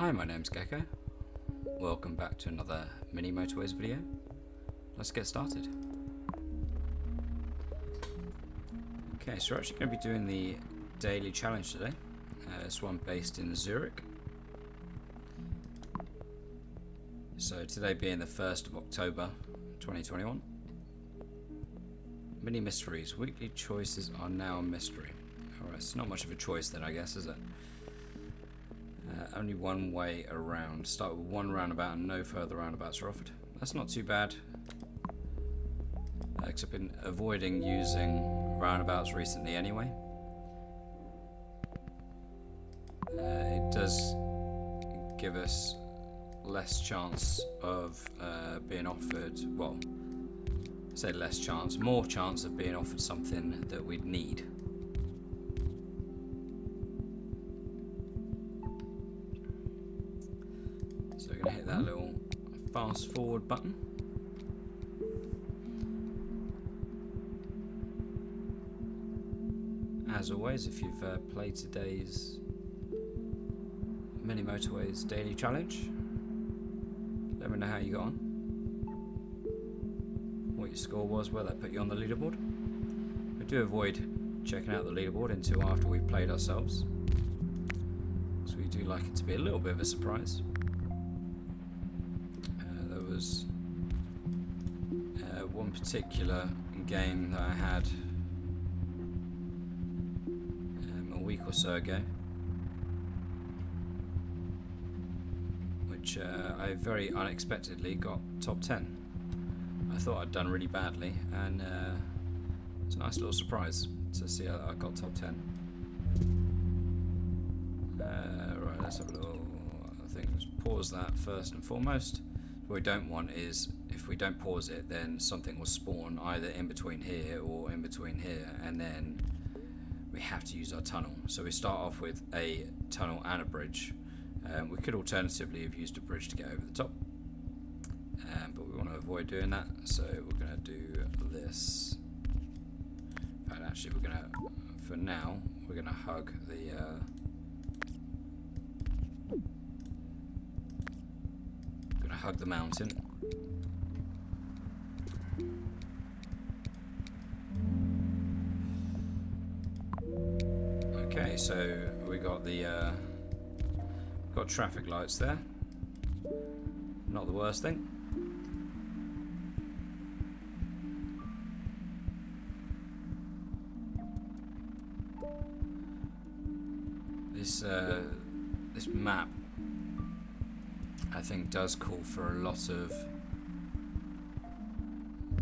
Hi, my name's Gecko. Welcome back to another mini Motorways video. Let's get started. Okay, so we're actually going to be doing the daily challenge today. This one based in Zurich. So today being the 1st of October 2021. Mini mysteries. Weekly choices are now a mystery. Alright, it's not much of a choice then, I guess, is it? Only one way around. Start with one roundabout and no further roundabouts are offered. That's not too bad. Except I've been avoiding using roundabouts recently anyway. It does give us less chance of being offered, well, I say less chance, more chance of being offered something that we'd need. So we're going to hit that little fast forward button. As always, if you've played today's Mini Motorways daily challenge, let me know how you got on, what your score was, where that put you on the leaderboard. We do avoid checking out the leaderboard until after we've played ourselves, so we do like it to be a little bit of a surprise. There was one particular game that I had a week or so ago, which I very unexpectedly got top 10. I thought I'd done really badly, and it's a nice little surprise to see how I got top 10. Right, let's have a little thing. Let's pause that first and foremost. What we don't want is, if we don't pause it, then something will spawn either in between here or in between here, and then we have to use our tunnel. So we start off with a tunnel and a bridge. We could alternatively have used a bridge to get over the top, but we want to avoid doing that, so we're going to do this. And actually, we're going to, for now, we're going to hug the mountain. Okay, so we got the got traffic lights there. Not the worst thing. This map, I think, does call for a lot of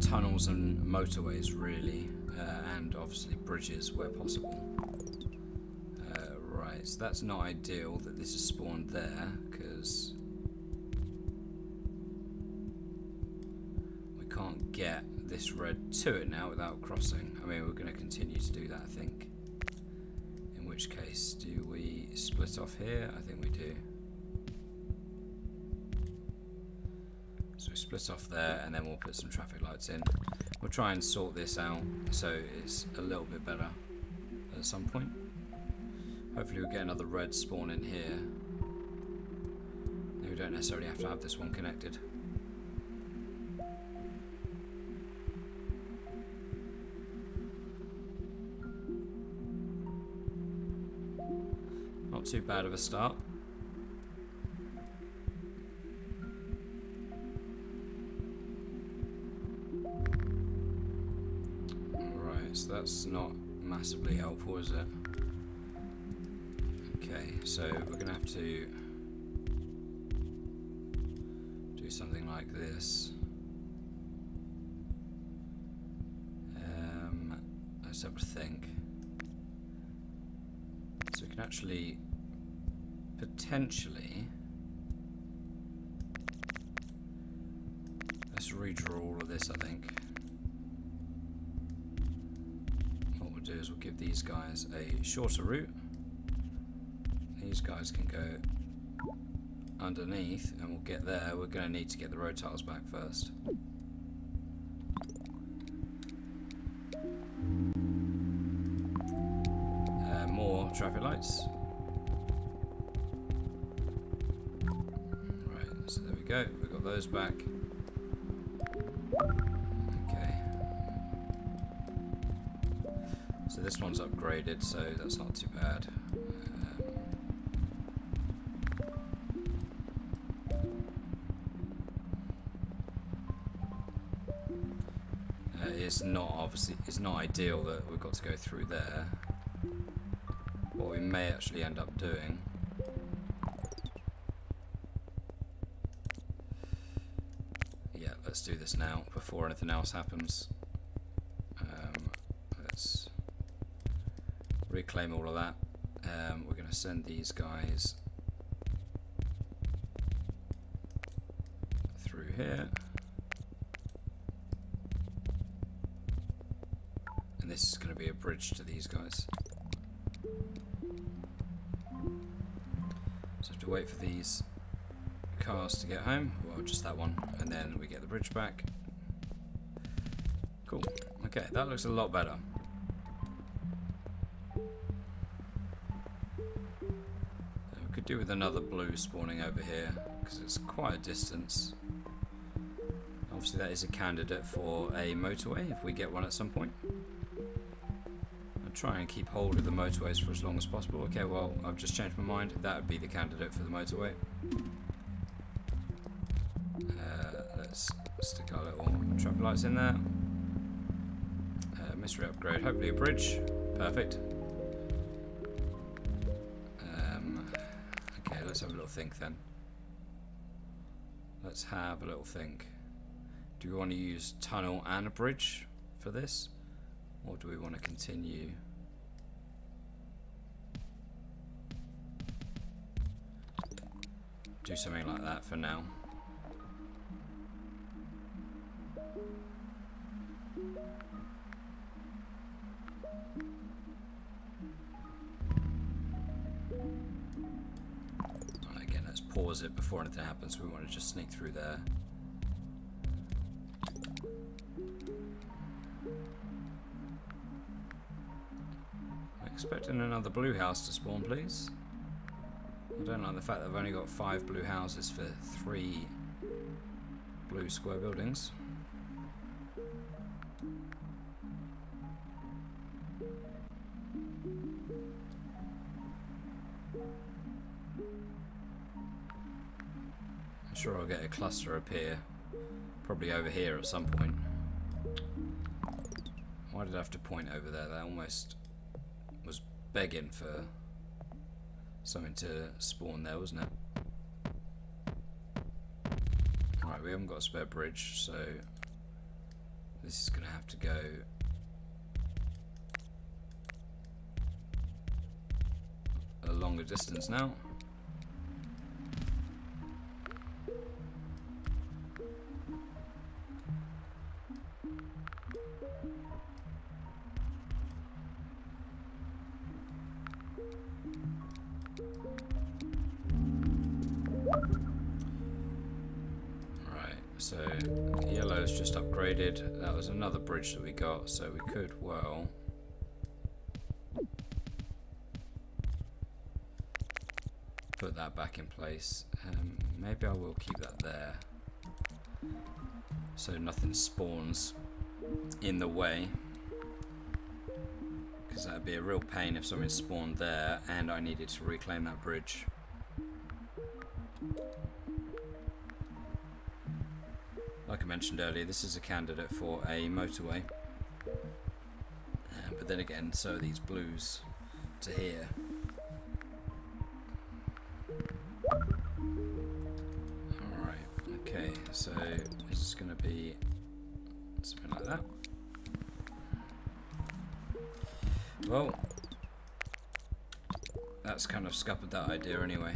tunnels and motorways, really, and obviously bridges where possible. Right, so that's not ideal that this is spawned there, because we can't get this red to it now without crossing. I mean, we're going to continue to do that, I think. In which case, do we split off here? I think we do. So we split off there, and then we'll put some traffic lights in. We'll try and sort this out so it's a little bit better at some point. Hopefully we'll get another red spawn in here. We don't necessarily have to have this one connected. Not too bad of a start. Alright, so that's not massively helpful, is it? Okay, so we're going to have to do something like this. Let's have a think. So we can actually potentially, let's redraw all of this, I think. What we'll do is we'll give these guys a shorter route. These guys can go underneath, and we'll get there. We're going to need to get the road tiles back first. More traffic lights. go. We've got those back. Okay. So this one's upgraded, so that's not too bad. It's not obviously, it's not ideal that we've got to go through there. What we may actually end up doing, yeah, let's do this now before anything else happens. Let's reclaim all of that. We're going to send these guys through here. This is going to be a bridge to these guys. So I have to wait for these cars to get home. Well, just that one. And then we get the bridge back. Cool. Okay, that looks a lot better. We could do with another blue spawning over here, because it's quite a distance. Obviously that is a candidate for a motorway, if we get one at some point. Try and keep hold of the motorways for as long as possible. Okay, well, I've just changed my mind. That would be the candidate for the motorway. Let's stick our little traffic lights in there. Mystery upgrade, hopefully a bridge. Perfect. Okay, let's have a little think then. Let's have a little think. Do we want to use tunnel and a bridge for this? Or do we want to continue? Do something like that for now. Again, let's pause it before anything happens. We want to just sneak through there. Expecting another blue house to spawn, please. I don't like the fact that I've only got 5 blue houses for 3 blue square buildings. I'm sure I'll get a cluster appear, probably over here at some point. Why did I have to point over there? That almost was begging for something to spawn there, wasn't it? Right, we haven't got a spare bridge, so this is going to have to go a longer distance now. So yellow's just upgraded. That was another bridge that we got, so we could, well, put that back in place. Maybe I will keep that there so nothing spawns in the way, because that would be a real pain if something spawned there and I needed to reclaim that bridge. Like I mentioned earlier, this is a candidate for a motorway, but then again, so are these blues to here. Alright, okay, so this is going to be something like that. Well, that's kind of scuppered that idea anyway.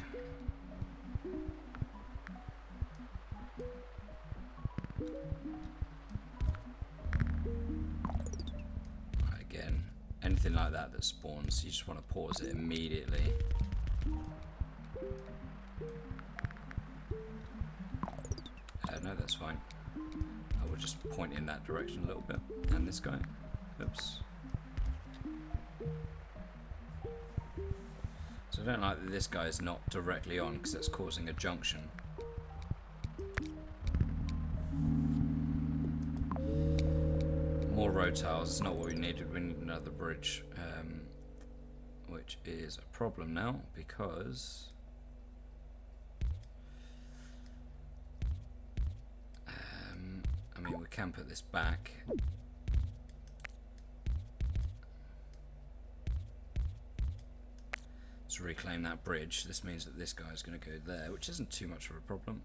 Anything like that that spawns, you just want to pause it immediately. No, that's fine. I will just point in that direction a little bit. And this guy. Oops. So I don't like that this guy is not directly on, because that's causing a junction. more road tiles. It's not what we needed. We need another bridge, which is a problem now because I mean, we can put this back. To reclaim that bridge. This means that this guy is going to go there, which isn't too much of a problem.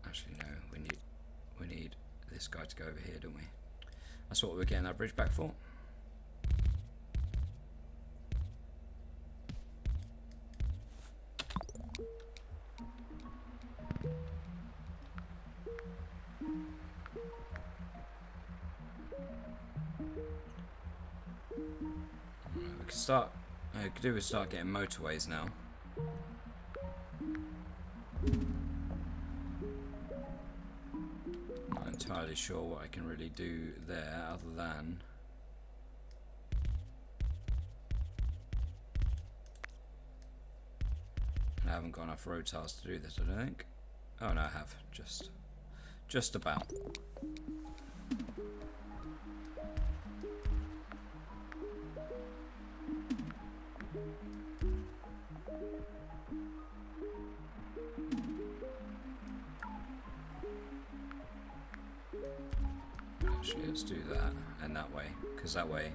Actually, no. We need this guy to go over here, don't we? That's what we're getting that bridge back for. We could do is start getting motorways now. Not entirely sure what I can really do there other than I haven't got enough road tiles to do this, I don't think. Oh no, I have. Just about. Actually, let's do that and that way, because that way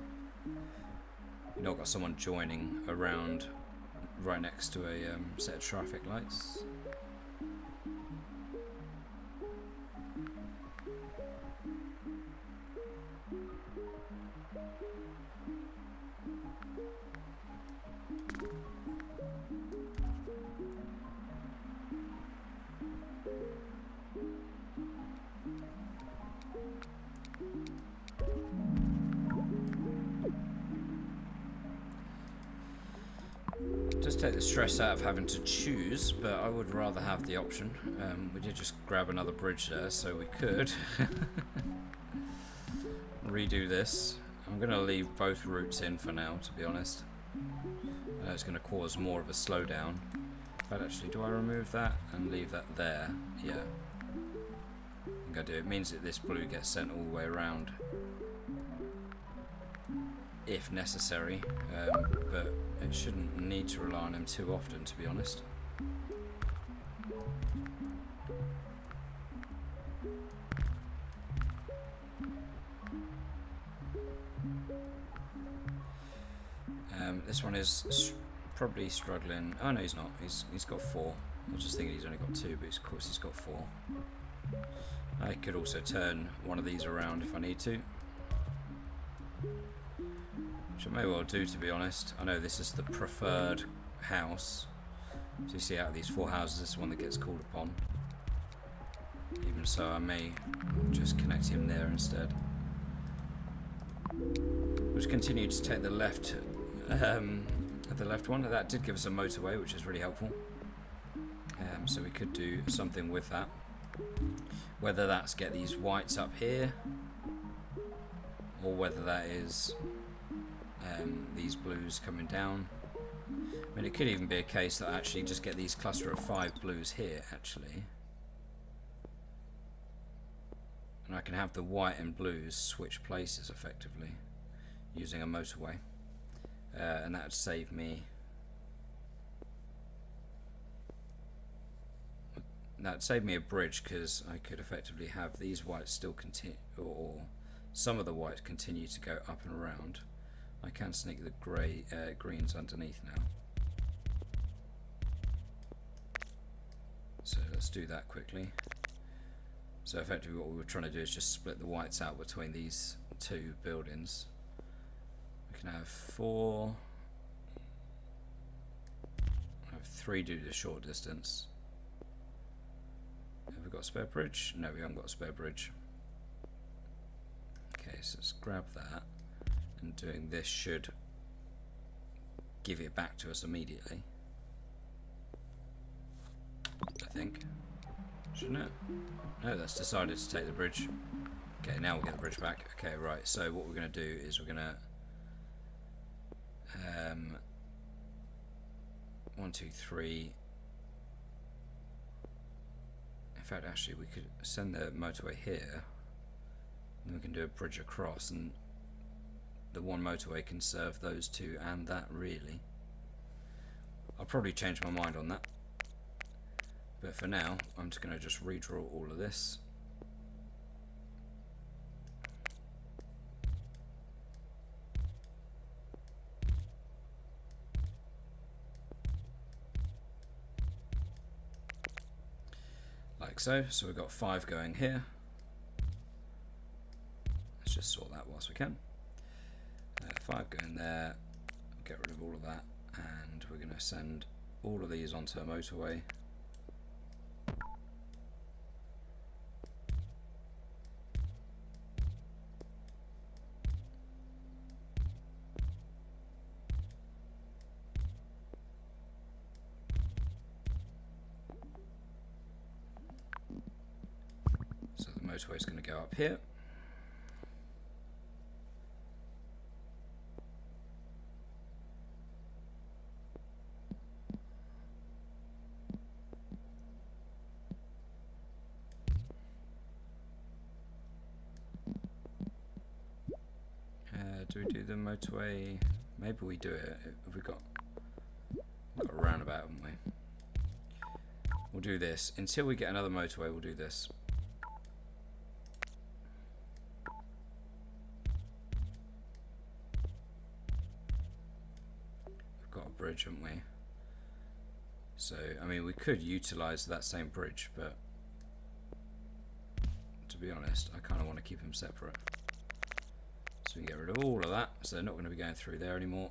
you've not got someone joining around right next to a set of traffic lights. Just take the stress out of having to choose, but I would rather have the option. We did just grab another bridge there, so we could redo this. I'm going to leave both routes in for now, to be honest. It's going to cause more of a slowdown. But actually, do I remove that and leave that there? Yeah. I think I do. It means that this blue gets sent all the way around, if necessary, but it shouldn't need to rely on him too often, to be honest. This one is probably struggling. Oh no, he's not. He's got 4. I was just thinking he's only got 2, but of course he's got 4. I could also turn one of these around if I need to, which I may well do, to be honest. I know this is the preferred house. So you see, out of these 4 houses, this is one that gets called upon. Even so, I may just connect him there instead. We'll just continue to take the left one. That did give us a motorway, which is really helpful. So we could do something with that. Whether that's get these whites up here, or whether that is these blues coming down. I mean, it could even be a case that I actually just get these cluster of 5 blues here, actually. And I can have the white and blues switch places effectively using a motorway. And that would save me. That would save me a bridge, because I could effectively have these whites still continue, or some of the whites continue to go up and around. I can sneak the greens underneath now. So let's do that quickly. So effectively what we were trying to do is just split the whites out between these 2 buildings. We can have 4. I have 3 do the short distance. Have we got a spare bridge? No, we haven't got a spare bridge. Okay, so let's grab that, and doing this should give it back to us immediately, I think. Shouldn't it? No, that's decided to take the bridge. Okay, now we'll get the bridge back. Okay, right, so what we're going to do is we're going to 1, 2, 3. fact, actually, we could send the motorway here, and we can do a bridge across, and the one motorway can serve those two and that, really. I'll probably change my mind on that, but for now I'm just going to just redraw all of this. Like so. So we've got 5 going here. Let's just sort that whilst we can. 5 going there, get rid of all of that, and we're going to send all of these onto a motorway. So the motorway is going to go up here. Do we do the motorway? Maybe we do it. We've got a roundabout, haven't we? We'll do this. Until we get another motorway, we'll do this. We've got a bridge, haven't we? So, I mean, we could utilise that same bridge, but to be honest, I kind of want to keep them separate. So we can get rid of all of that, so they're not going to be going through there anymore.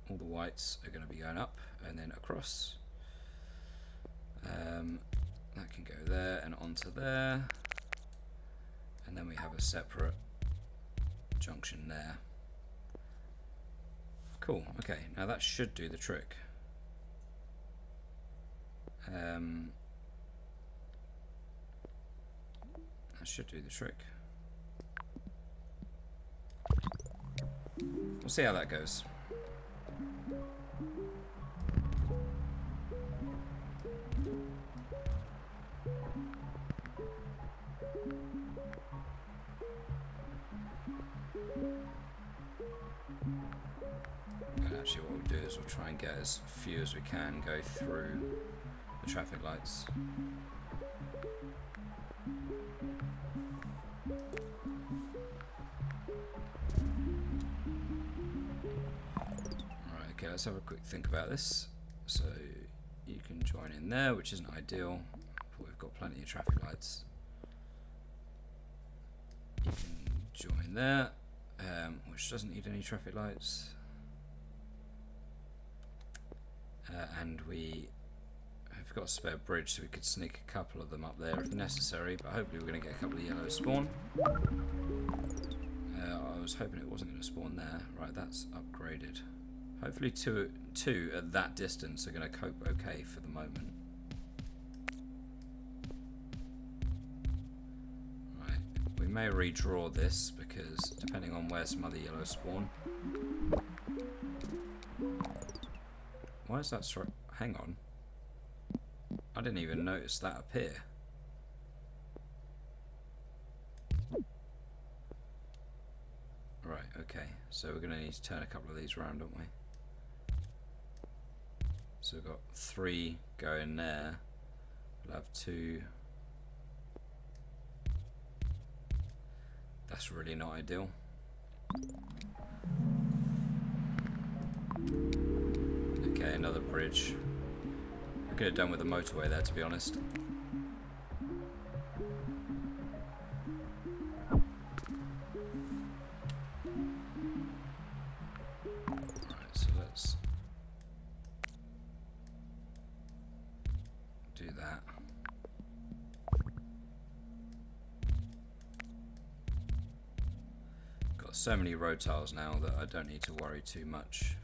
All the whites are going to be going up and then across. That can go there and onto there. And then we have a separate junction there. Cool, okay, now that should do the trick. That should do the trick. We'll see how that goes. And actually what we'll do is we'll try and get as few as we can go through the traffic lights. Okay, let's have a quick think about this. So you can join in there, which isn't ideal, but we've got plenty of traffic lights. You can join there, which doesn't need any traffic lights. And we have got a spare bridge, so we could sneak a couple of them up there if necessary, but hopefully we're going to get a couple of yellows spawn. I was hoping it wasn't going to spawn there. Right, that's upgraded. Hopefully two at that distance are going to cope okay for the moment. Right, we may redraw this because depending on where some other yellows spawn. Why is that hang on. I didn't even notice that appear. Right, okay, so we're going to need to turn a couple of these around, don't we? So we've got 3 going there. We'll have 2. That's really not ideal. Okay, another bridge. I could have done with a motorway there, to be honest. So many road tiles now that I don't need to worry too much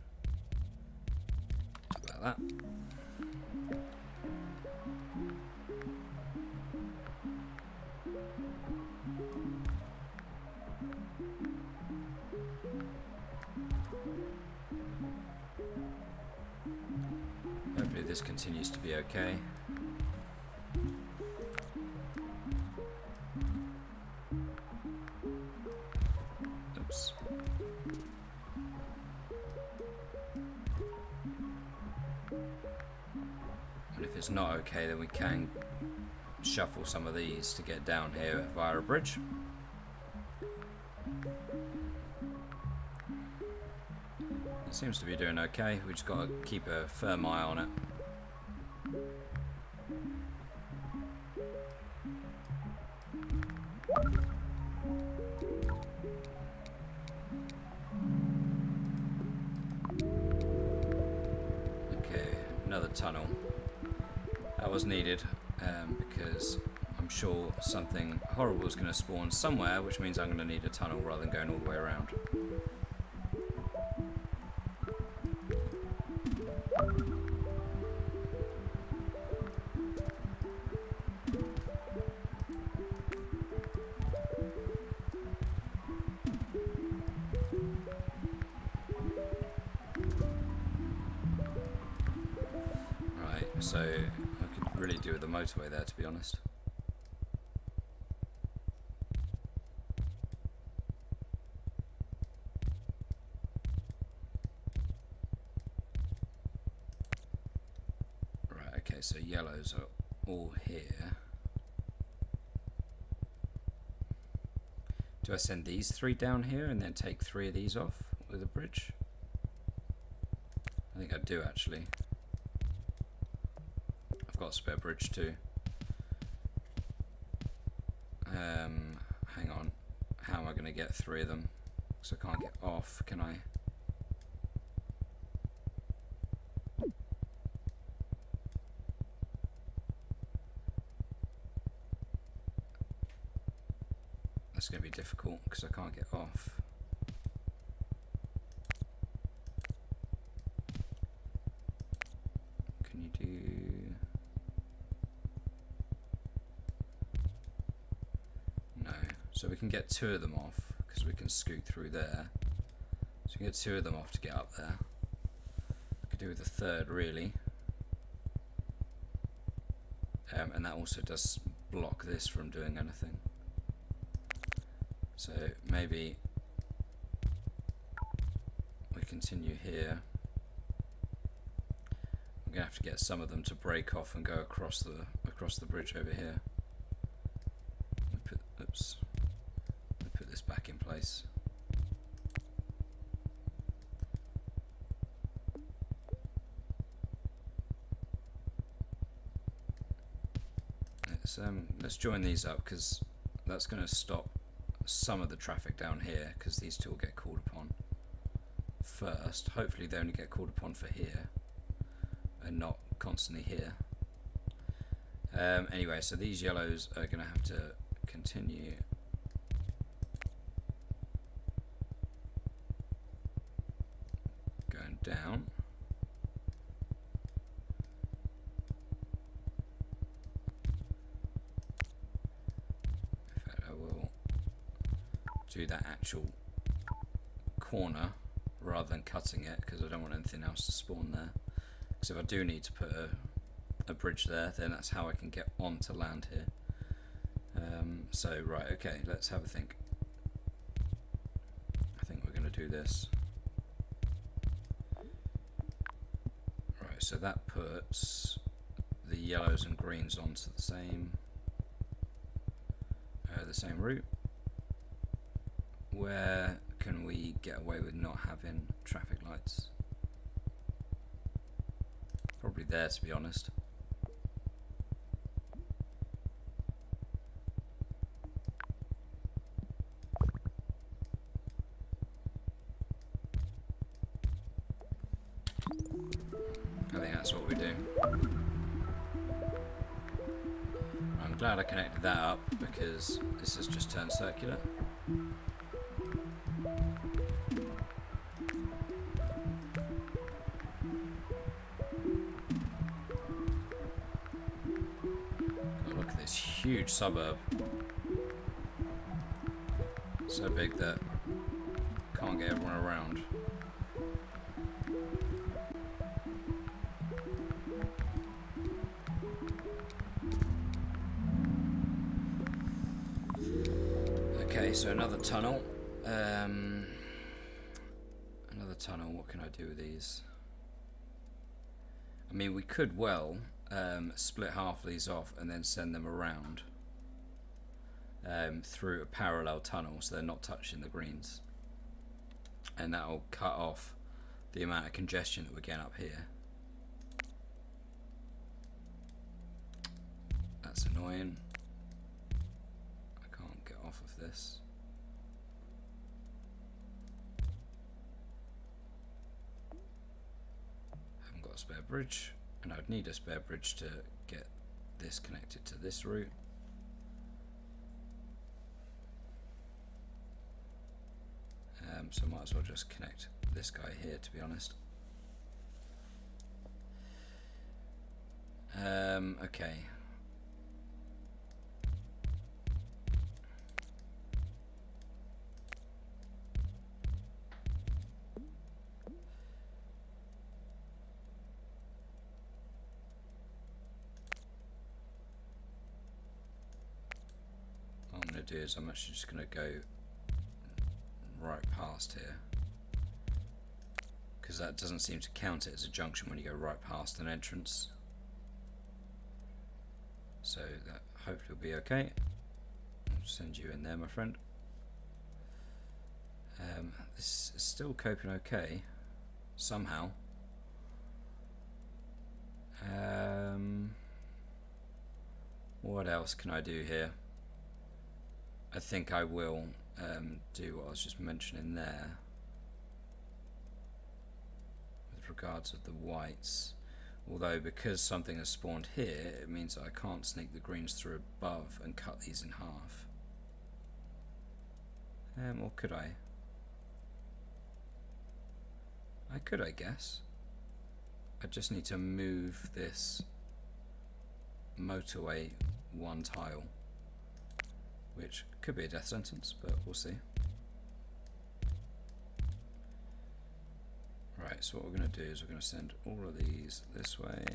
about that. Hopefully this continues to be okay. it's not okay, then we can shuffle some of these to get down here via a bridge. It seems to be doing okay. We just got to keep a firm eye on it. Okay, another tunnel. That was needed because I'm sure something horrible is going to spawn somewhere, which means I'm going to need a tunnel rather than going all the way around. So I could really do with the motorway there, to be honest. Right, okay, so yellows are all here. Do I send these 3 down here and then take 3 of these off with a bridge? I think I do, actually. I've got a spare bridge too. Hang on. How am I going to get 3 of them? So I can't get off, can I? That's going to be difficult because I can't get off. Can you do... So we can get 2 of them off because we can scoot through there. So we can get 2 of them off to get up there. I could do with a 3rd really. And that also does block this from doing anything. So maybe we continue here. I'm gonna have to get some of them to break off and go across the bridge over here. Oops. Put this back in place. Let's join these up because that's going to stop some of the traffic down here because these 2 will get called upon first. Hopefully they only get called upon for here and not constantly here. Anyway, so these yellows are going to have to continue going down. In fact, I will do that actual corner rather than cutting it because I don't want anything else to spawn there. Because if I do need to put a bridge there, then that's how I can get onto land here. So right, okay, let's have a think. I think we're going to do this. Right, so that puts the yellows and greens onto the same route. Where can we get away with not having traffic lights? Probably there, to be honest. I think that's what we do. I'm glad I connected that up because this has just turned circular. Oh, look at this huge suburb. So big that can't get everyone around. Okay, so another tunnel. Another tunnel. What can I do with these? I mean, we could well split half of these off and then send them around through a parallel tunnel so they're not touching the greens, and that'll cut off the amount of congestion that we're getting up here. That's annoying. I can't get off of this. Haven't got a spare bridge, and I'd need a spare bridge to get this connected to this route. So I might as well just connect this guy here, to be honest. Okay. What I'm going to do is I'm actually just going to go right past here, because that doesn't seem to count it as a junction when you go right past an entrance. So that hopefully will be okay. I'll send you in there, my friend. This is still coping okay somehow. What else can I do here? I think I will do what I was just mentioning there with regards of the whites, although because something has spawned here, it means that I can't sneak the greens through above and cut these in half. Or could I? I could, I guess. I just need to move this motorway one tile, which could be a death sentence, but we'll see. Right, so what we're going to do is we're going to send all of these this way.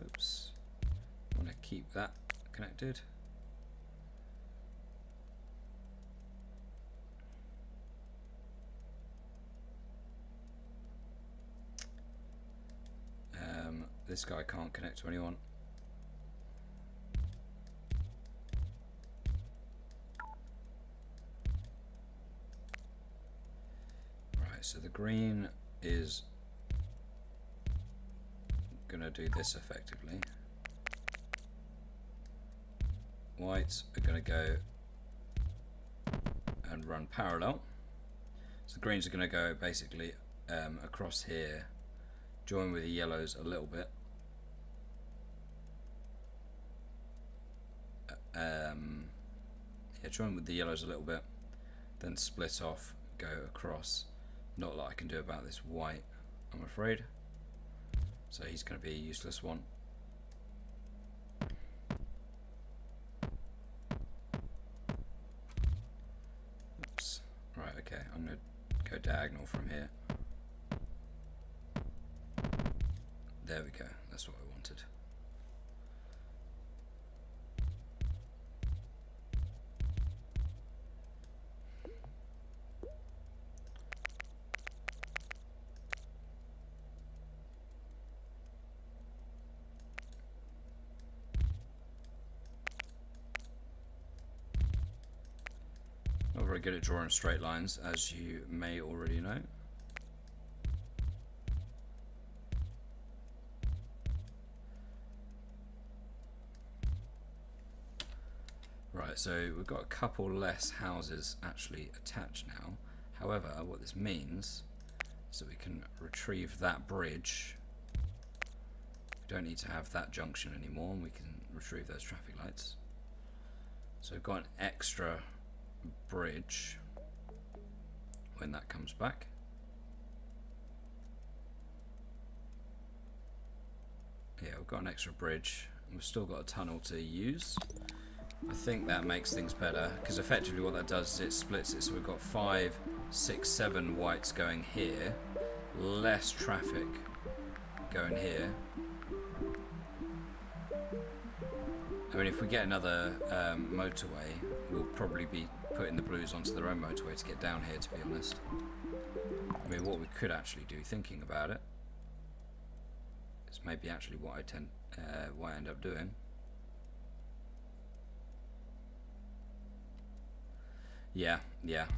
Oops. I want to keep that connected. This guy can't connect to anyone. So the green is going to do this effectively. Whites are going to go and run parallel. So the greens are going to go basically across here, join with the yellows a little bit. Yeah, join with the yellows a little bit, then split off, go across. Not a lot I can do about this white, I'm afraid. So he's going to be a useless one. Oops. Right, okay, I'm going to go diagonal from here. There we go, that's what I wanted. Not very good at drawing straight lines, as you may already know. Right, so we've got a couple less houses actually attached now. However, what this means is that we can retrieve that bridge. We don't need to have that junction anymore, and we can retrieve those traffic lights. So we've got an extra bridge when that comes back. Yeah, we've got an extra bridge. We've still got a tunnel to use. I think that makes things better, because effectively what that does is it splits it, so we've got 5, 6, 7 whites going here, less traffic going here. I mean, if we get another motorway, we'll probably be putting the blues onto their own motorway to get down here, to be honest. I mean, what we could actually do, thinking about it, is maybe actually what I what I end up doing. Yeah,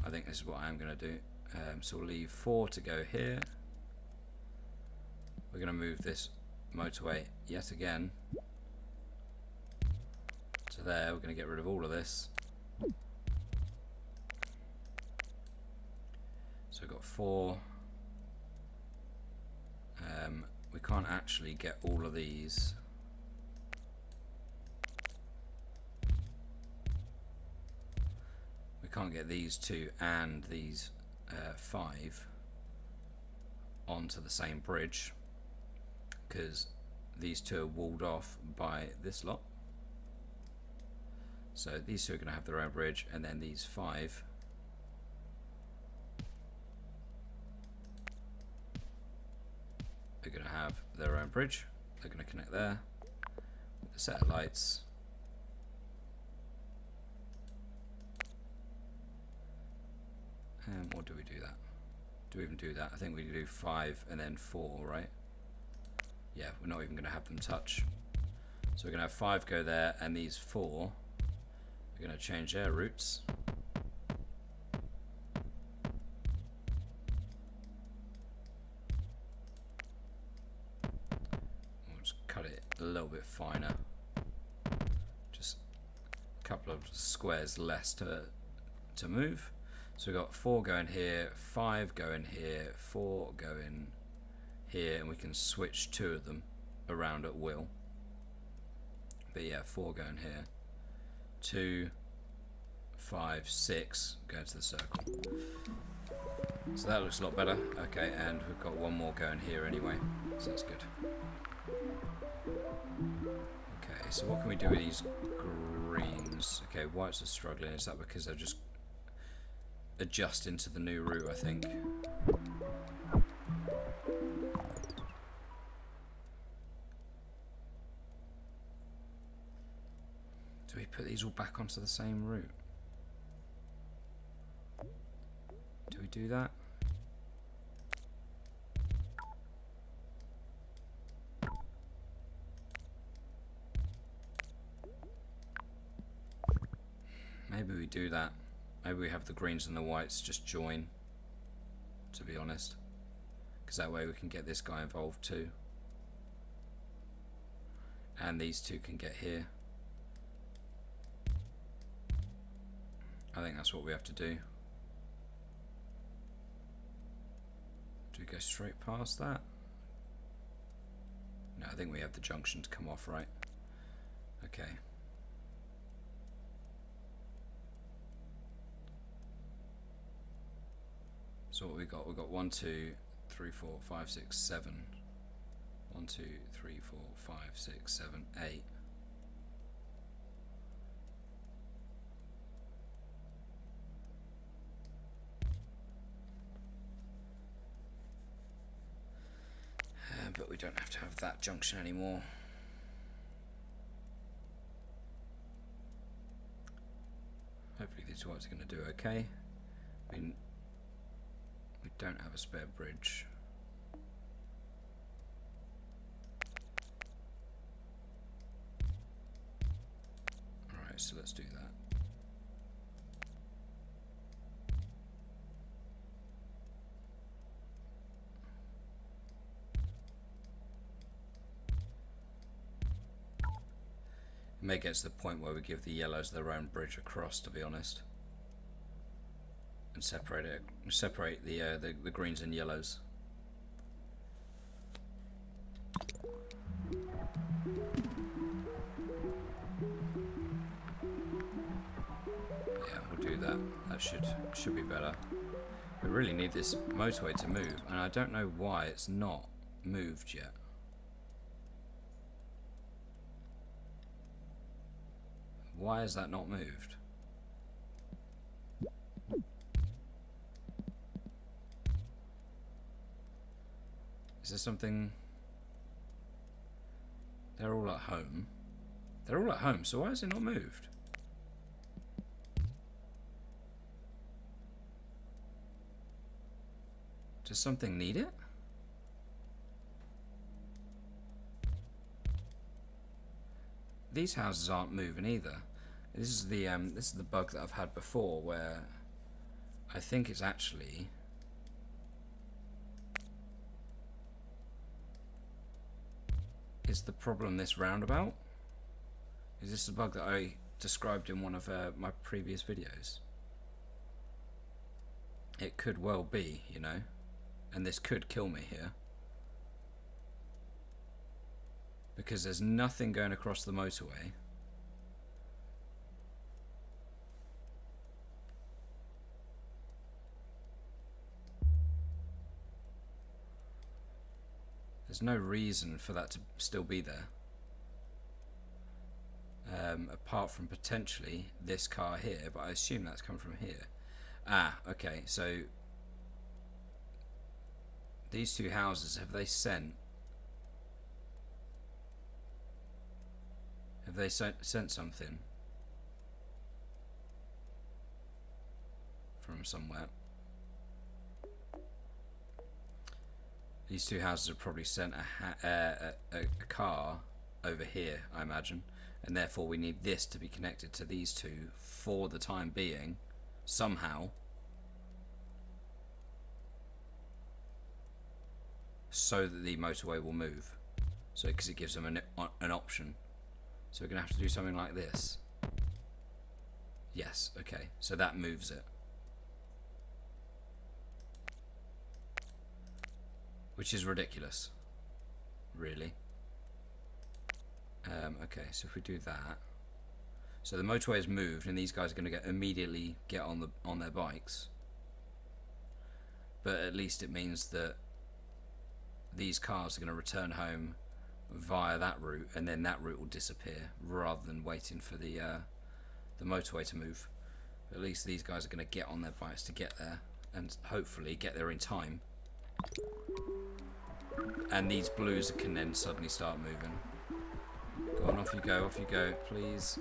I think this is what I am going to do. So we'll leave 4 to go here. We're going to move this motorway yet again to there. We're going to get rid of all of this. So we've got 4. We can't actually get all of these. We can't get these 2 and these 5 onto the same bridge because these 2 are walled off by this lot. So these 2 are going to have their own bridge, and then these 5 are going to have their own bridge. They're going to connect there with a set of lights. Or do we do that? Do we even do that? I think we do 5 and then 4, right? Yeah, we're not even going to have them touch. So we're going to have 5 go there, and these 4 are going to change their routes. We'll just cut it a little bit finer. Just a couple of squares less to move. So we've got 4 going here, 5 going here, 4 going here, and we can switch 2 of them around at will. But yeah, 4 going here, 2, 5, 6 going to the circle. So that looks a lot better. Okay, and we've got 1 more going here anyway, so that's good. Okay, so what can we do with these greens? Okay, whites are struggling. Is that because they're just adjusting to the new route, I think? Do we put these all back onto the same route? Do we do that? Maybe we do that. Maybe we have the greens and the whites just join, to be honest, because that way we can get this guy involved too, and these 2 can get here. I think that's what we have to do. Do we go straight past that? No, I think we have the junction to come off, right? Okay. So what we got? We've got 1, 2, 3, 4, 5, 6, 7. 1, 2, 3, 4, 5, 6, 7, 8. But we don't have to have that junction anymore. Hopefully these whites are going to do okay. I mean, we don't have a spare bridge. Alright, so let's do that. It may get to the point where we give the yellows their own bridge across, to be honest, and separate the greens and yellows. Yeah, we'll do that. That should be better. We really need this motorway to move, and I don't know why it's not moved yet. Why is that not moved? Is there something? They're all at home. They're all at home, so why is it not moved? Does something need it? these houses aren't moving either. This is the bug that I've had before, where I think it's actually is the problem this roundabout? Is this the bug that I described in one of my previous videos? It could well be, you know, and this could kill me here. Because there's nothing going across the motorway. There's no reason for that to still be there. Apart from potentially this car here, but I assume that's come from here. Ah, okay, so these two houses, have they sent something from somewhere? These two houses have probably sent a car over here, I imagine, and therefore we need this to be connected to these two for the time being, somehow, so that the motorway will move. So, because it gives them an option. So we're going to have to do something like this. Yes, okay, so that moves it. Which is ridiculous, really. Okay, so if we do that, so the motorway has moved, and these guys are going to immediately get on their bikes. But at least it means that these cars are going to return home via that route, and then that route will disappear rather than waiting for the motorway to move. But at least these guys are going to get on their bikes to get there, and hopefully get there in time. And these blues can then suddenly start moving. Go on, off you go, please.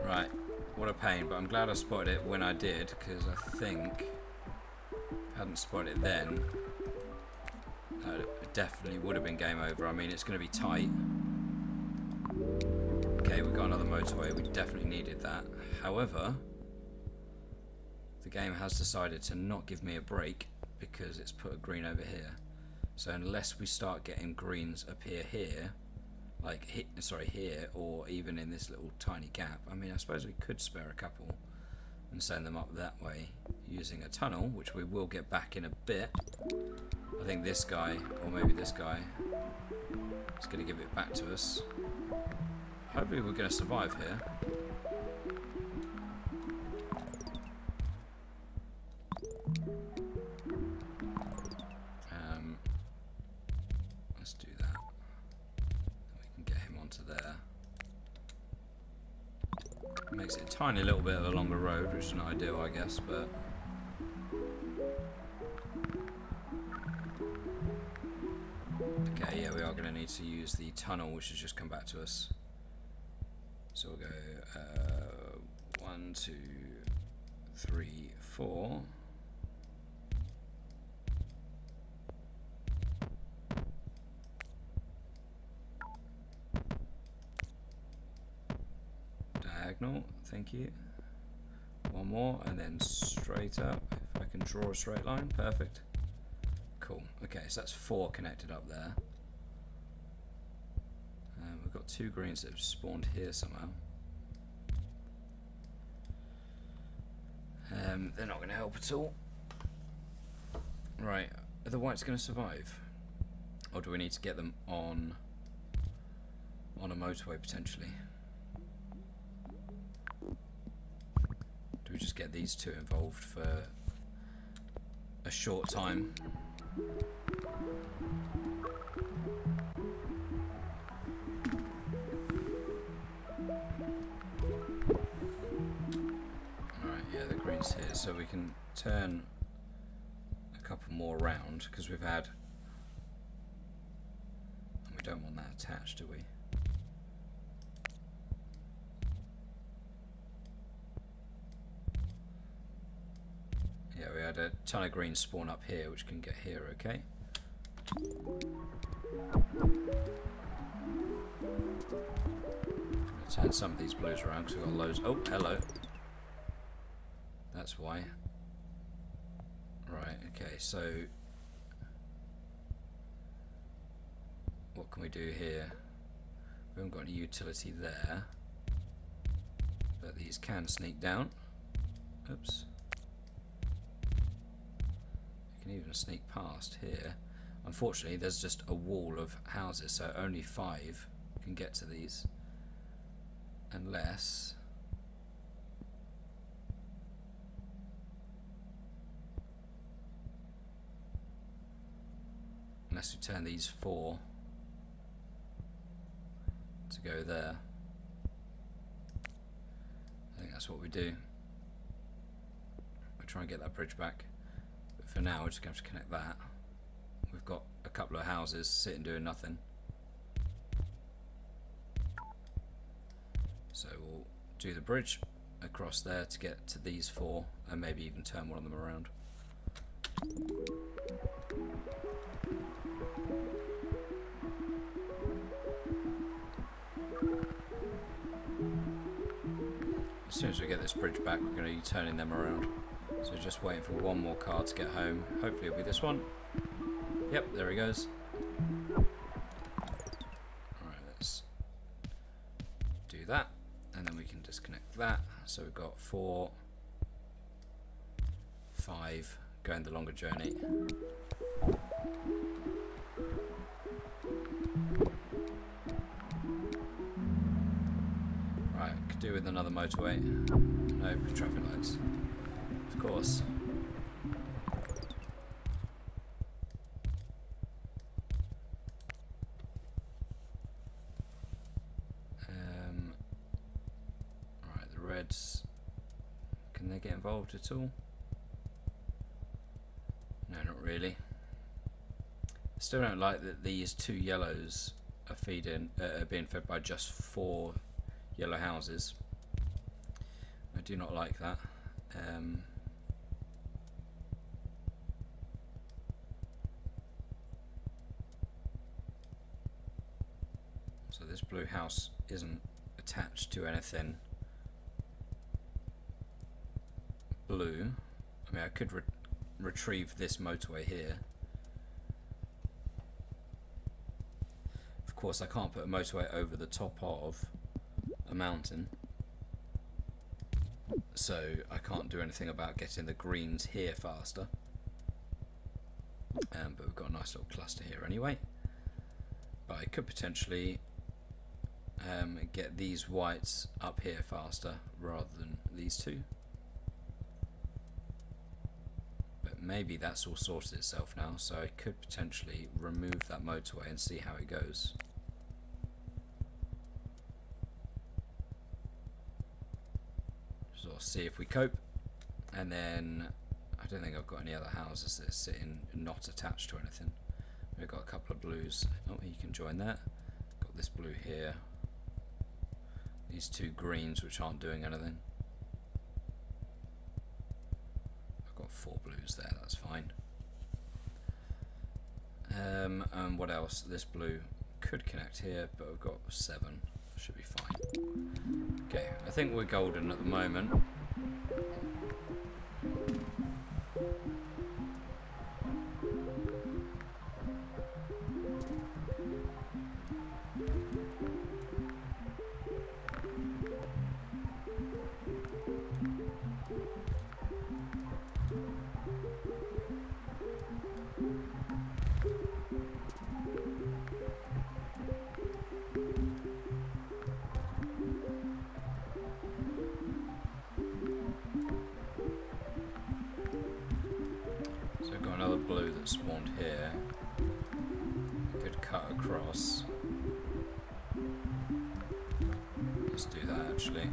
Right, what a pain, but I'm glad I spotted it when I did, because I think if I hadn't spotted it then, it definitely would have been game over. I mean, it's going to be tight. Okay, we've got another motorway, we definitely needed that. However, the game has decided to not give me a break because it's put a green over here. So unless we start getting greens appear here, like here, or even in this little tiny gap, I mean, I suppose we could spare a couple and send them up that way using a tunnel, which we will get back in a bit. I think this guy, or maybe this guy, is going to give it back to us. Hopefully we're going to survive here. Let's do that. We can get him onto there. Makes it a tiny little bit of a longer road, which is not ideal, I guess, but okay, yeah, we are going to need to use the tunnel, which has just come back to us. So we'll go 1, 2, 3, 4. Diagonal, thank you. One more, and then straight up. If I can draw a straight line, perfect. Cool. Okay, so that's 4 connected up there. We've got 2 greens that have spawned here somehow. They're not going to help at all. Right, are the whites going to survive? Or do we need to get them on a motorway potentially? Do we just get these two involved for a short time? Alright, yeah, the green's here, so we can turn a couple more around, because we've had... And we don't want that attached, do we? Yeah, we had a ton of green spawn up here, which can get here, okay? Turn some of these blues around because we've got loads. Oh, hello. That's why. Right, okay, so what can we do here? We haven't got any utility there, but these can sneak down. Oops. You can even sneak past here. Unfortunately, there's just a wall of houses, so only 5 can get to these. Unless we turn these 4 to go there. I think that's what we do. We try and get that bridge back, but for now we're just going to have to connect that. We've got a couple of houses sitting doing nothing, so we'll do the bridge across there to get to these 4 and maybe even turn one of them around. As soon as we get this bridge back, we're going to be turning them around. So just waiting for one more car to get home. Hopefully it'll be this one. Yep, there he goes. Alright, let's do that. And then we can disconnect that. So we've got 4, 5 going the longer journey. Right, could do with another motorway. No traffic lights. Of course. Right, the reds. Can they get involved at all? No, not really. Still don't like that these 2 yellows are being fed by just 4 yellow houses. I do not like that. So this blue house isn't attached to anything blue. I mean, I could retrieve this motorway here. Of course, I can't put a motorway over the top of a mountain, so I can't do anything about getting the greens here faster. But we've got a nice little cluster here anyway. But I could potentially get these whites up here faster rather than these 2. But maybe that's all sorted itself now, so I could potentially remove that motorway and see how it goes. So I'll see if we cope, and then I don't think I've got any other houses that are sitting not attached to anything. We've got a couple of blues. Oh, you can join that. Got this blue here. These 2 greens which aren't doing anything. I've got 4 blues there, that's fine. And what else? This blue could connect here, but we've got 7. Should be fine. Okay, I think we're golden at the moment. Blue that spawned here. Could cut across. Let's do that actually.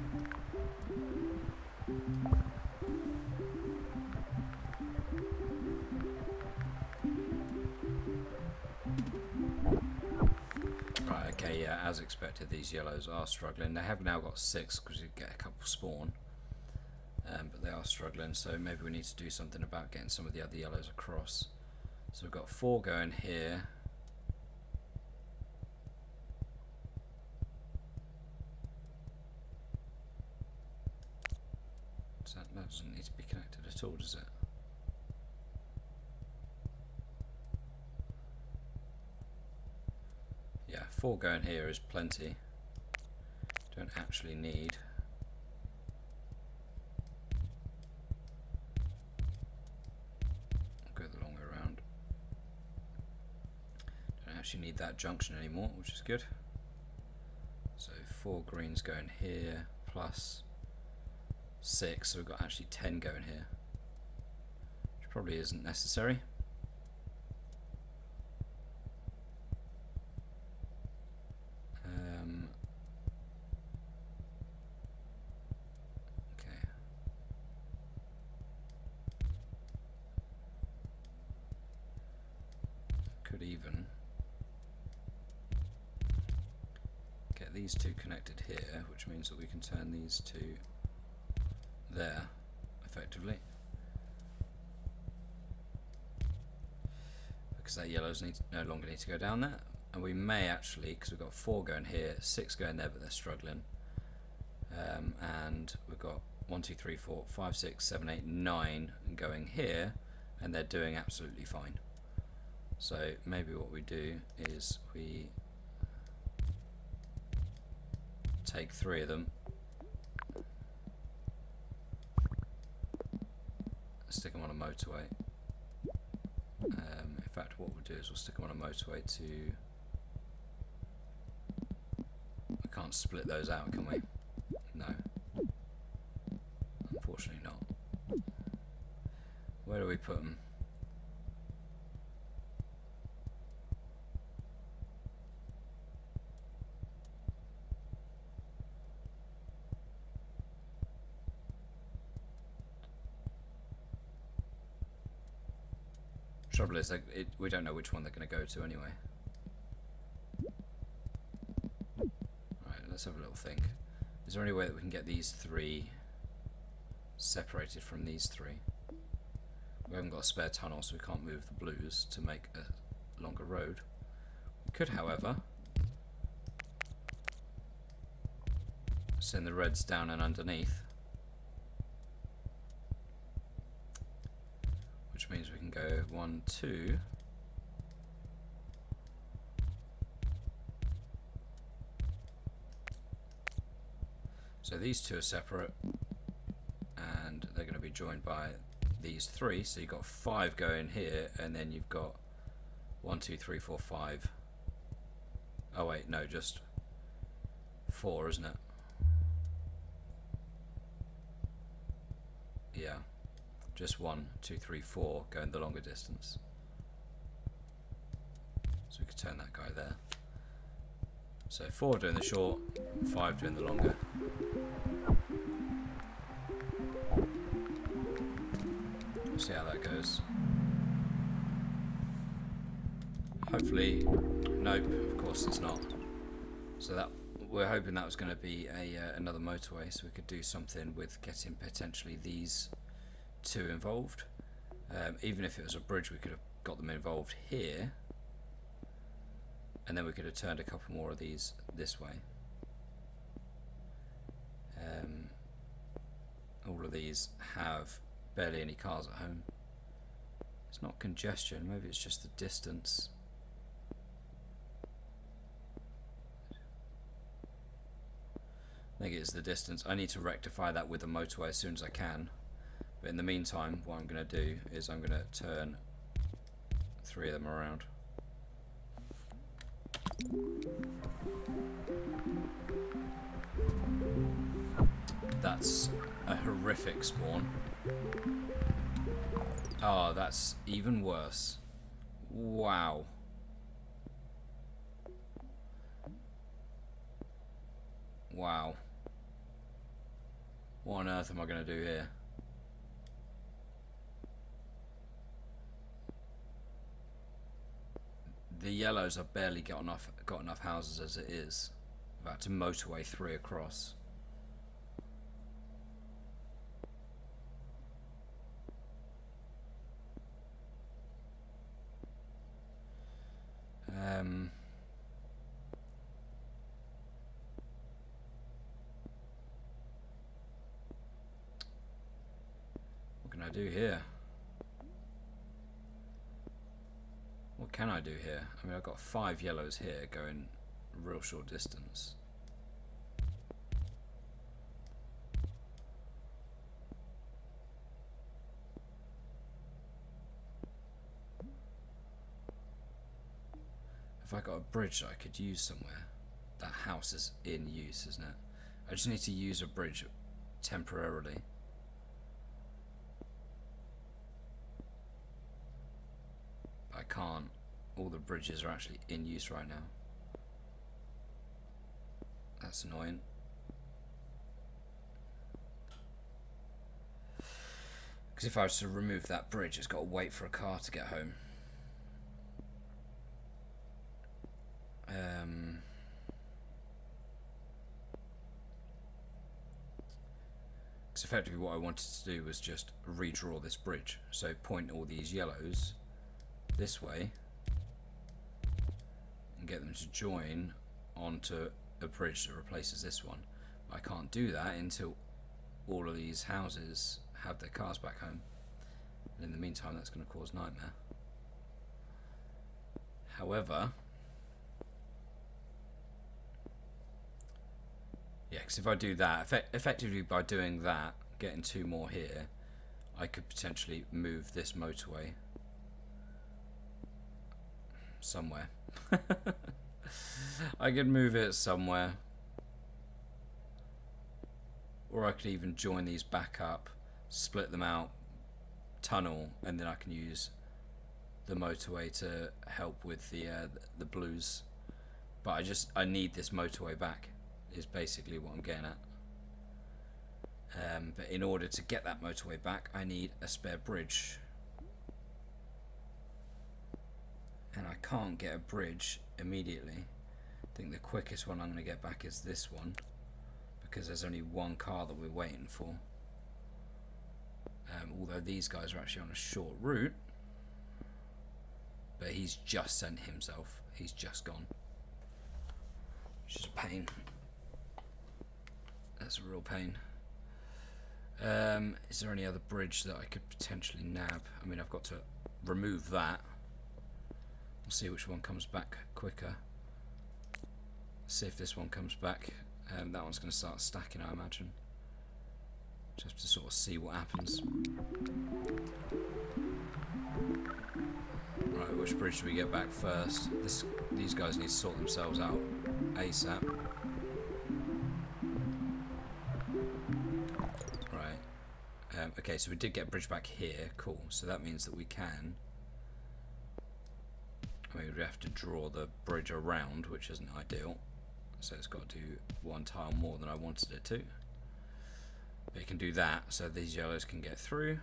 Right, okay, yeah, as expected, these yellows are struggling. They have now got 6 because you get a couple spawn. But they are struggling, so maybe we need to do something about getting some of the other yellows across. So we've got 4 going here. That doesn't need to be connected at all, does it? Yeah, 4 going here is plenty. Don't actually need. I'll go the long way around. Don't actually need that junction anymore, which is good. So 4 greens going here, plus 6, so we've got actually 10 going here, which probably isn't necessary. Okay. Could even get these two connected here, which means that we can turn these two there effectively, because that yellows no longer need to go down there, and we may actually, because we've got 4 going here, 6 going there, but they're struggling, and we've got 1, 2, 3, 4, 5, 6, 7, 8, 9 going here, and they're doing absolutely fine. So maybe what we do is we take 3 of them, stick them on a motorway. In fact, what we'll do is we'll stick them on a motorway to... We can't split those out, can we? No. Unfortunately not. Where do we put them? Trouble is, we don't know which one they're going to go to anyway. Right, let's have a little think. Is there any way that we can get these 3 separated from these 3? We haven't got a spare tunnel, so we can't move the blues to make a longer road. We could, however, send the reds down and underneath, which means we can go 1, 2. So these 2 are separate, and they're going to be joined by these 3. So you've got 5 going here, and then you've got 1, 2, 3, 4, 5. Oh wait, no, just 4, isn't it? Yeah. Just 1, 2, 3, 4 going the longer distance. So we could turn that guy there. So 4 doing the short, 5 doing the longer. We'll see how that goes. Hopefully, nope, of course it's not. So that we're hoping that was going to be another motorway, so we could do something with getting potentially these 2 involved. Even if it was a bridge, we could have got them involved here, and then we could have turned a couple more of these this way. All of these have barely any cars at home. It's not congestion, maybe it's just the distance. I think it's the distance. I need to rectify that with the motorway as soon as I can. But in the meantime, what I'm going to do is I'm going to turn 3 of them around. That's a horrific spawn. Oh, that's even worse. Wow. Wow. What on earth am I going to do here? The yellows have barely got enough houses as it is. About to motorway 3 across. do here? What can I do here? I mean, I've got 5 yellows here going real short distance. If I got a bridge that I could use somewhere, that house is in use, isn't it? I just need to use a bridge temporarily. I can't. All the bridges are actually in use right now. That's annoying. Because if I was to remove that bridge, it's got to wait for a car to get home. Because effectively what I wanted to do was just redraw this bridge. So point all these yellows this way and get them to join onto a bridge that replaces this one. I can't do that until all of these houses have their cars back home. And in the meantime, that's going to cause nightmare. However, yeah, because if I do that, effectively by doing that, getting 2 more here, I could potentially move this motorway somewhere. I could move it somewhere. Or I could even join these back up, split them out, tunnel, and then I can use the motorway to help with the blues. But I need this motorway back, is basically what I'm getting at. But in order to get that motorway back, I need a spare bridge. And I can't get a bridge immediately. I think the quickest one I'm going to get back is this one, because there's only one car that we're waiting for. Although these guys are actually on a short route, but he's just sent himself. He's just gone, which is a pain. That's a real pain. Is there any other bridge that I could potentially nab? I mean, I've got to remove that. We'll see which one comes back quicker. See if this one comes back. That one's going to start stacking, I imagine. Just to sort of see what happens. Right, which bridge do we get back first? These guys need to sort themselves out ASAP. Right. Okay, so we did get a bridge back here. Cool. So that means that we can... I mean, we have to draw the bridge around, which isn't ideal. So it's got to do 1 tile more than I wanted it to. But it can do that, so these yellows can get through.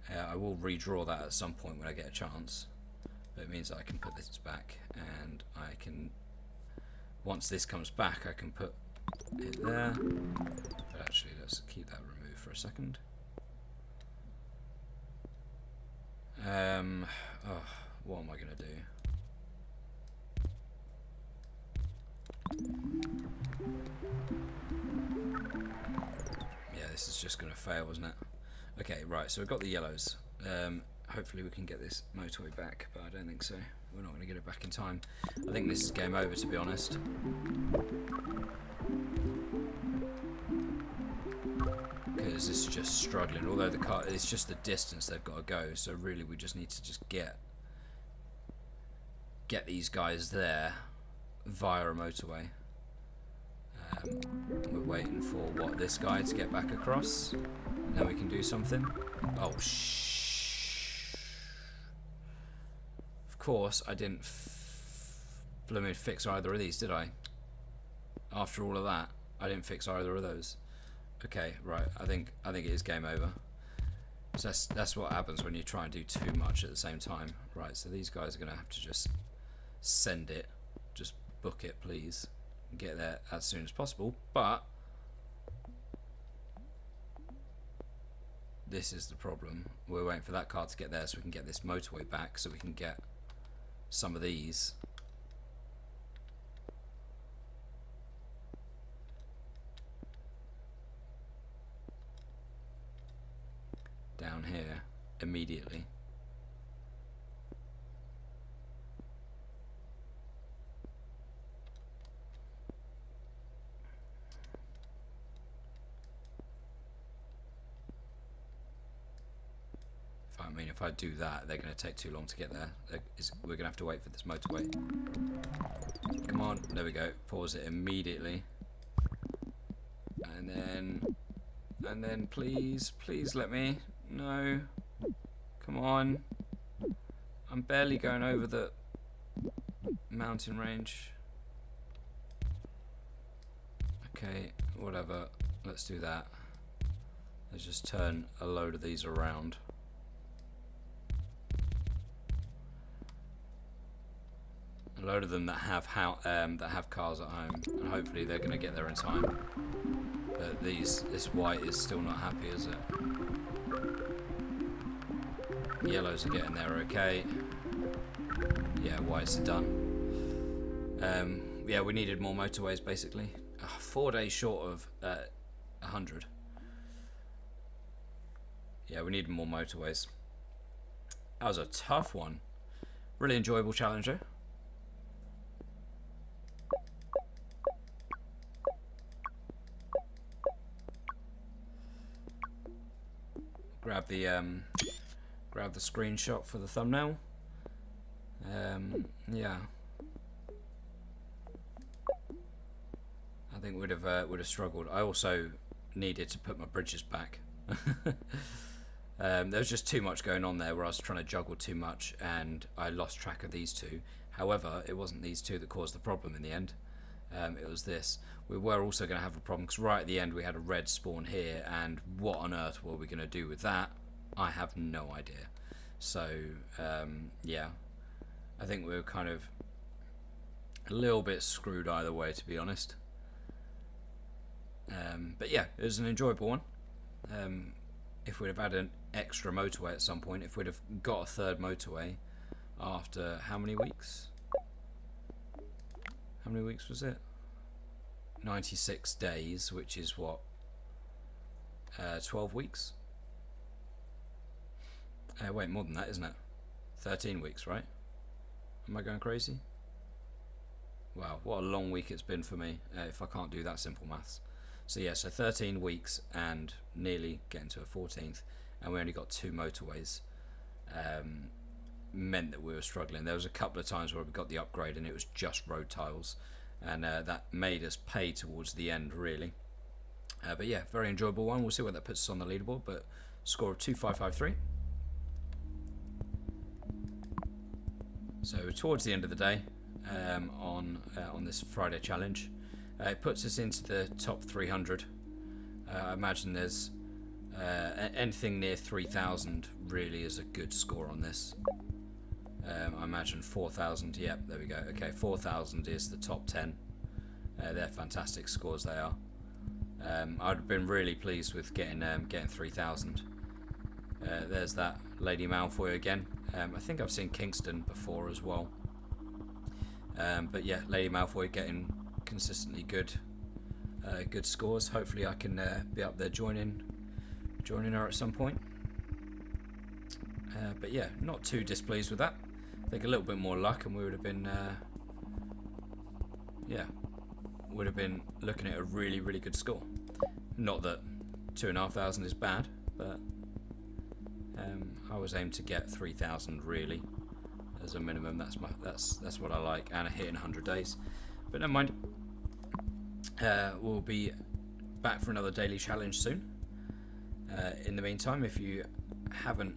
I will redraw that at some point when I get a chance. But it means that I can put this back, and I can... Once this comes back, I can put it there. But actually, let's keep that removed for a second. Oh, what am I going to do? Yeah, this is just going to fail, isn't it? Okay, right, so we've got the yellows. Hopefully we can get this motorway back, but I don't think so. We're not going to get it back in time. I think this is game over, to be honest. Because this is just struggling. Although the car, it's just the distance they've got to go, so really we just need to just get these guys there via a motorway. We're waiting for what, this guy to get back across, and then we can do something. Oh of course I didn't blooming fix either of these, did I? After all of that, I didn't fix either of those. Okay, right. I think it is game over. So that's what happens when you try and do too much at the same time. Right. So these guys are gonna have to just send it, just book it, please. Get there as soon as possible, but this is the problem. We're waiting for that car to get there so we can get this motorway back, so we can get some of these. down here immediately. I mean, if I do that, they're going to take too long to get there. We're going to have to wait for this motorway. Come on, there we go. Pause it immediately. And then please let me. No. Come on. I'm barely going over the mountain range. Okay, whatever. Let's do that. Let's just turn a load of these around. A load of them that have cars at home, and hopefully they're going to get there in time. But this white is still not happy, is it? Yellows are getting there okay. Yeah, whites are done. Yeah, we needed more motorways basically. 4 days short of 100. Yeah, we needed more motorways. That was a tough one. Really enjoyable challenge though. Grab the screenshot for the thumbnail. Yeah, I think would have struggled. I also needed to put my bridges back. There was just too much going on there where I was trying to juggle too much, and I lost track of these two. However, it wasn't these two that caused the problem in the end. It was this. We were also going to have a problem because right at the end we had a red spawn here, and what on earth were we going to do with that? I have no idea. So yeah, I think we were kind of a little bit screwed either way, to be honest. But yeah, it was an enjoyable one. If we'd have had an extra motorway at some point, if we'd have got a third motorway after how many weeks? How many weeks was it? 96 days, which is what? 12 weeks? Wait, more than that, isn't it? 13 weeks, right? Am I going crazy? Wow, what a long week it's been for me, if I can't do that simple maths. So yeah, so 13 weeks and nearly getting to a 14th, and we only got 2 motorways. Meant that we were struggling. There was a couple of times where we got the upgrade and it was just road tiles, and that made us pay towards the end, really. But yeah, very enjoyable one. We'll see what that puts us on the leaderboard, but score of 2553. So towards the end of the day, on this Friday challenge, it puts us into the top 300. I imagine there's anything near 3,000 really is a good score on this. I imagine 4,000. Yep, there we go. Okay, 4,000 is the top 10. They're fantastic scores. They are. I'd have been really pleased with getting 3,000. There's that Lady Malfoy again. I think I've seen Kingston before as well. But yeah, Lady Malfoy getting consistently good scores. Hopefully I can be up there joining her at some point. But yeah, not too displeased with that. I think a little bit more luck and we would have been yeah, would have been looking at a really, really good score. Not that 2,500 is bad, but I was aimed to get 3,000 really as a minimum. That's what I like, and a hit in 100 days. But never mind. We'll be back for another daily challenge soon. In the meantime, if you haven't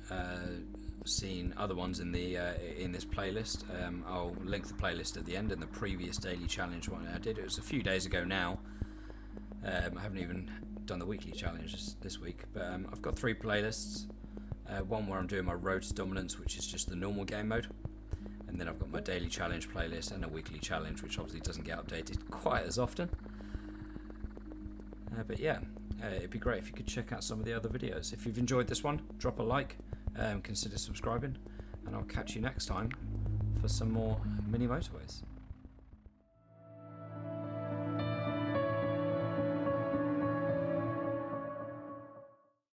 seen other ones in this playlist, I'll link the playlist at the end. And the previous daily challenge one I did, it was a few days ago now. I haven't even done the weekly challenges this week, but I've got 3 playlists. One where I'm doing my Road to Dominance, which is just the normal game mode, and then I've got my daily challenge playlist and a weekly challenge, which obviously doesn't get updated quite as often. But yeah, it'd be great if you could check out some of the other videos. If you've enjoyed this one, drop a like, consider subscribing, and I'll catch you next time for some more mini motorways.